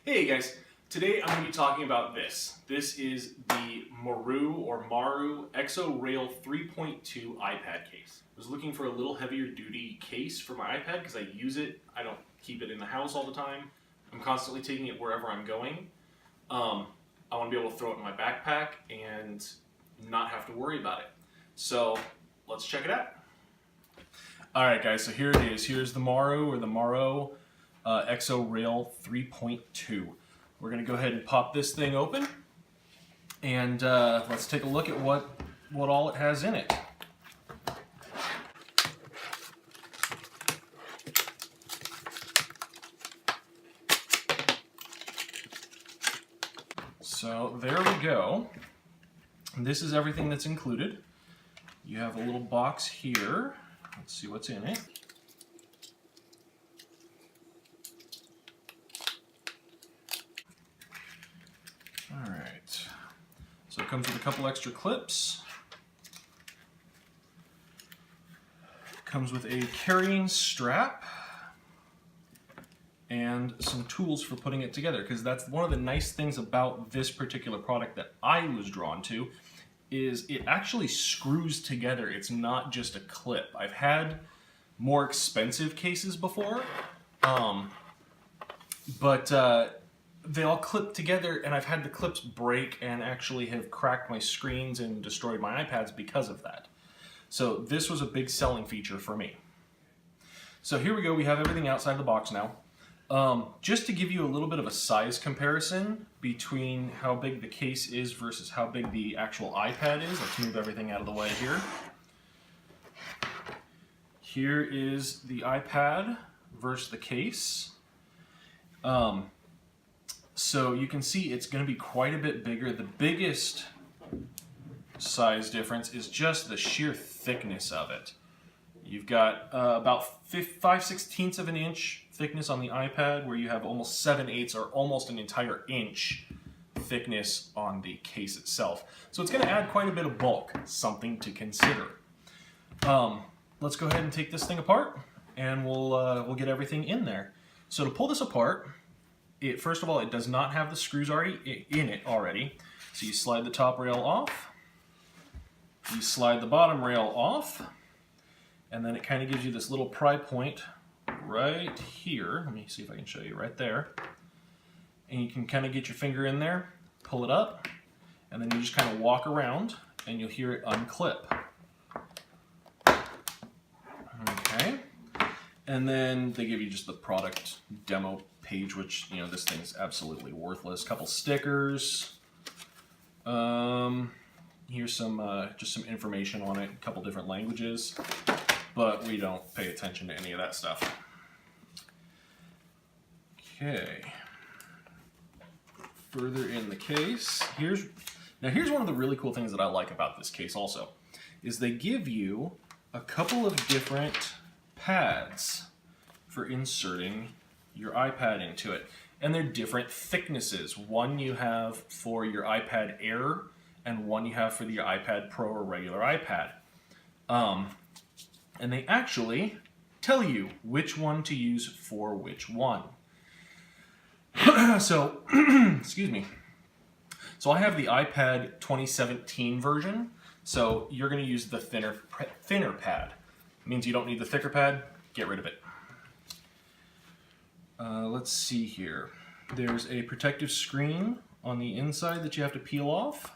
Hey guys, today I'm going to be talking about this. This is the Maroo Exo Rail3.2 Ipad case. I was looking for a little heavier duty case for my iPad because I use it. I don't keep it in the house all the time. I'm constantly taking it wherever I'm going. I want to be able to throw it in my backpack and not have to worry about it. So let's check it out. Alright guys, so here it is. Here's the Maroo Exo Rail3.2. We're going to go ahead and pop this thing open and let's take a look at what all it has in it. So there we go. This is everything that's included. You have a little box here. Let's see what's in it. Alright, so it comes with a couple extra clips. It comes with a carrying strap and some tools for putting it together, because that's one of the nice things about this particular product that I was drawn to, is it actually screws together. It's not just a clip. I've had more expensive cases before, but they all clip together, and I've had the clips break and actually have cracked my screens and destroyed my iPads because of that. So this was a big selling feature for me. So here we go, we have everything outside the box now. Just to give you a little bit of a size comparison between how big the case is versus how big the actual iPad is, let's move everything out of the way here. Here is the iPad versus the case. So you can see it's going to be quite a bit bigger. The biggest size difference is just the sheer thickness of it. You've got about 5/16 of an inch thickness on the iPad, where you have almost 7/8 or almost an entire inch thickness on the case itself. So it's going to add quite a bit of bulk, something to consider. Let's go ahead and take this thing apart, and we'll get everything in there. So to pull this apart, first of all, it does not have the screws already in it already. So you slide the top rail off, you slide the bottom rail off, and then it kind of gives you this little pry point right here. Let me see if I can show you right there. And you can kind of get your finger in there, pull it up, and then you just kind of walk around and you'll hear it unclip. Okay. And then they give you just the product demo page, which, you know, this thing is absolutely worthless. Couple stickers. Here's some just some information on it, a couple different languages, but we don't pay attention to any of that stuff. Okay. Further in the case, here's one of the really cool things that I like about this case also, is they give you a couple of different pads for inserting your iPad into it, and they're different thicknesses. One you have for your iPad Air, and one you have for your iPad Pro or regular iPad. And they actually tell you which one to use for which one. So, excuse me. So I have the iPad 2017 version, so you're going to use the thinner pad. It means you don't need the thicker pad, get rid of it. Let's see here. There's a protective screen on the inside that you have to peel off.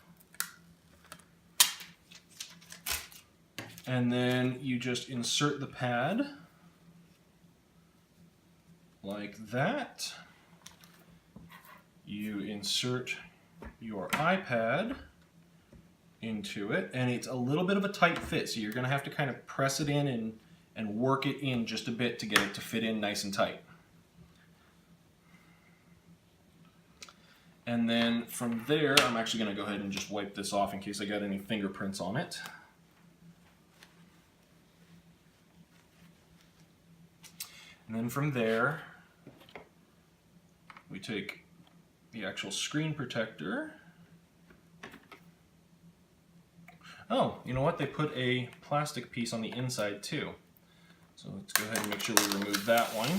And then you just insert the pad like that. You insert your iPad into it, and it's a little bit of a tight fit, so you're going to have to kind of press it in and work it in just a bit to get it to fit in nice and tight. And then from there, I'm actually going to go ahead and just wipe this off in case I got any fingerprints on it. And then from there, we take the actual screen protector. Oh, you know what? They put a plastic piece on the inside too. So let's go ahead and make sure we remove that one.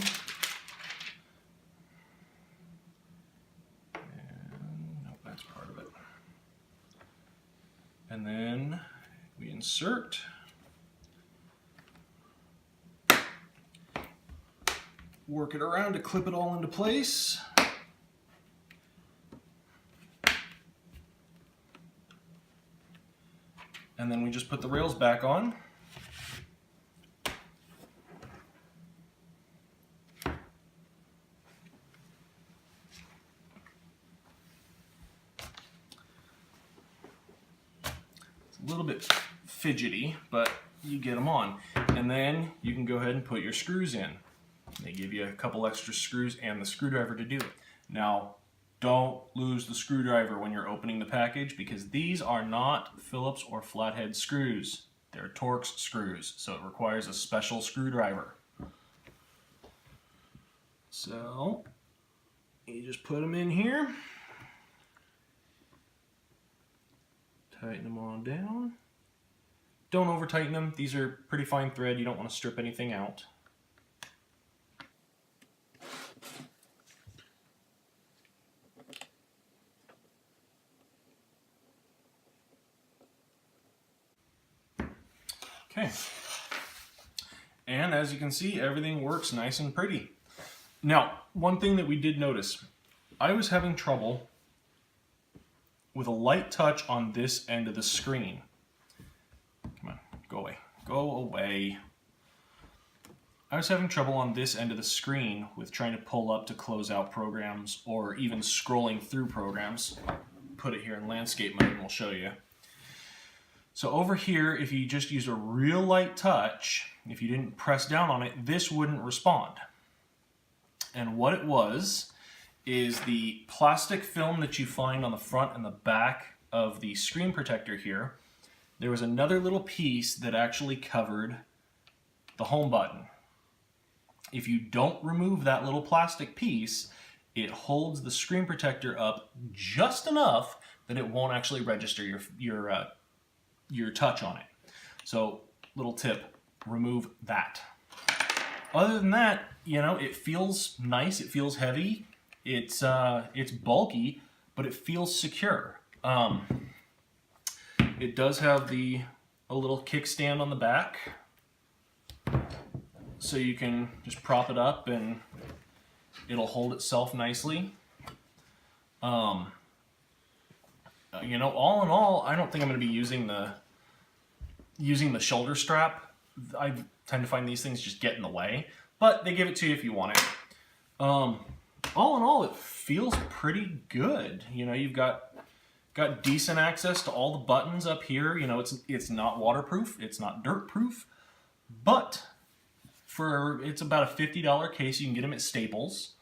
And then we insert. Work it around to clip it all into place. And then we just put the rails back on. It's a little bit fidgety, but you get them on. And then you can go ahead and put your screws in. They give you a couple extra screws and the screwdriver to do it. Now, don't lose the screwdriver when you're opening the package, because these are not Phillips or flathead screws. They're Torx screws, so it requires a special screwdriver. So, you just put them in here. Tighten them on down. Don't over tighten them. These are pretty fine thread. You don't want to strip anything out. Okay, and as you can see, everything works nice and pretty. Now, one thing that we did notice, I was having trouble with a light touch on this end of the screen. Come on, go away, go away. I was having trouble on this end of the screen with trying to pull up to close out programs or even scrolling through programs. I'll put it here in landscape mode and we'll show you. So over here, if you just use a real light touch, if you didn't press down on it, this wouldn't respond. And what it was is the plastic film that you find on the front and the back of the screen protector here. There was another little piece that actually covered the home button. If you don't remove that little plastic piece, it holds the screen protector up just enough that it won't actually register your touch on it. So, little tip, remove that. Other than that, you know, it feels nice, it feels heavy, it's bulky, but it feels secure. It does have a little kickstand on the back, so you can just prop it up and it'll hold itself nicely. You know, all in all, I don't think I'm going to be using the shoulder strap. I tend to find these things just get in the way, but they give it to you if you want it. All in all, it feels pretty good. You know, you've got decent access to all the buttons up here. You know, it's not waterproof, it's not dirt proof, but it's about a $50 case. You can get them at Staples.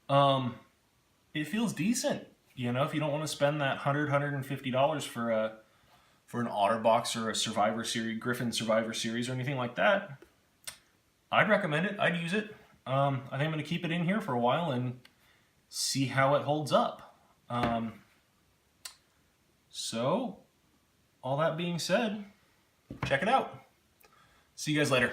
It feels decent. You know, if you don't want to spend that $150 for an OtterBox or a Survivor Series, Griffin Survivor Series or anything like that, I'd recommend it. I'd use it. I think I'm going to keep it in here for a while and see how it holds up. So, all that being said, check it out. See you guys later.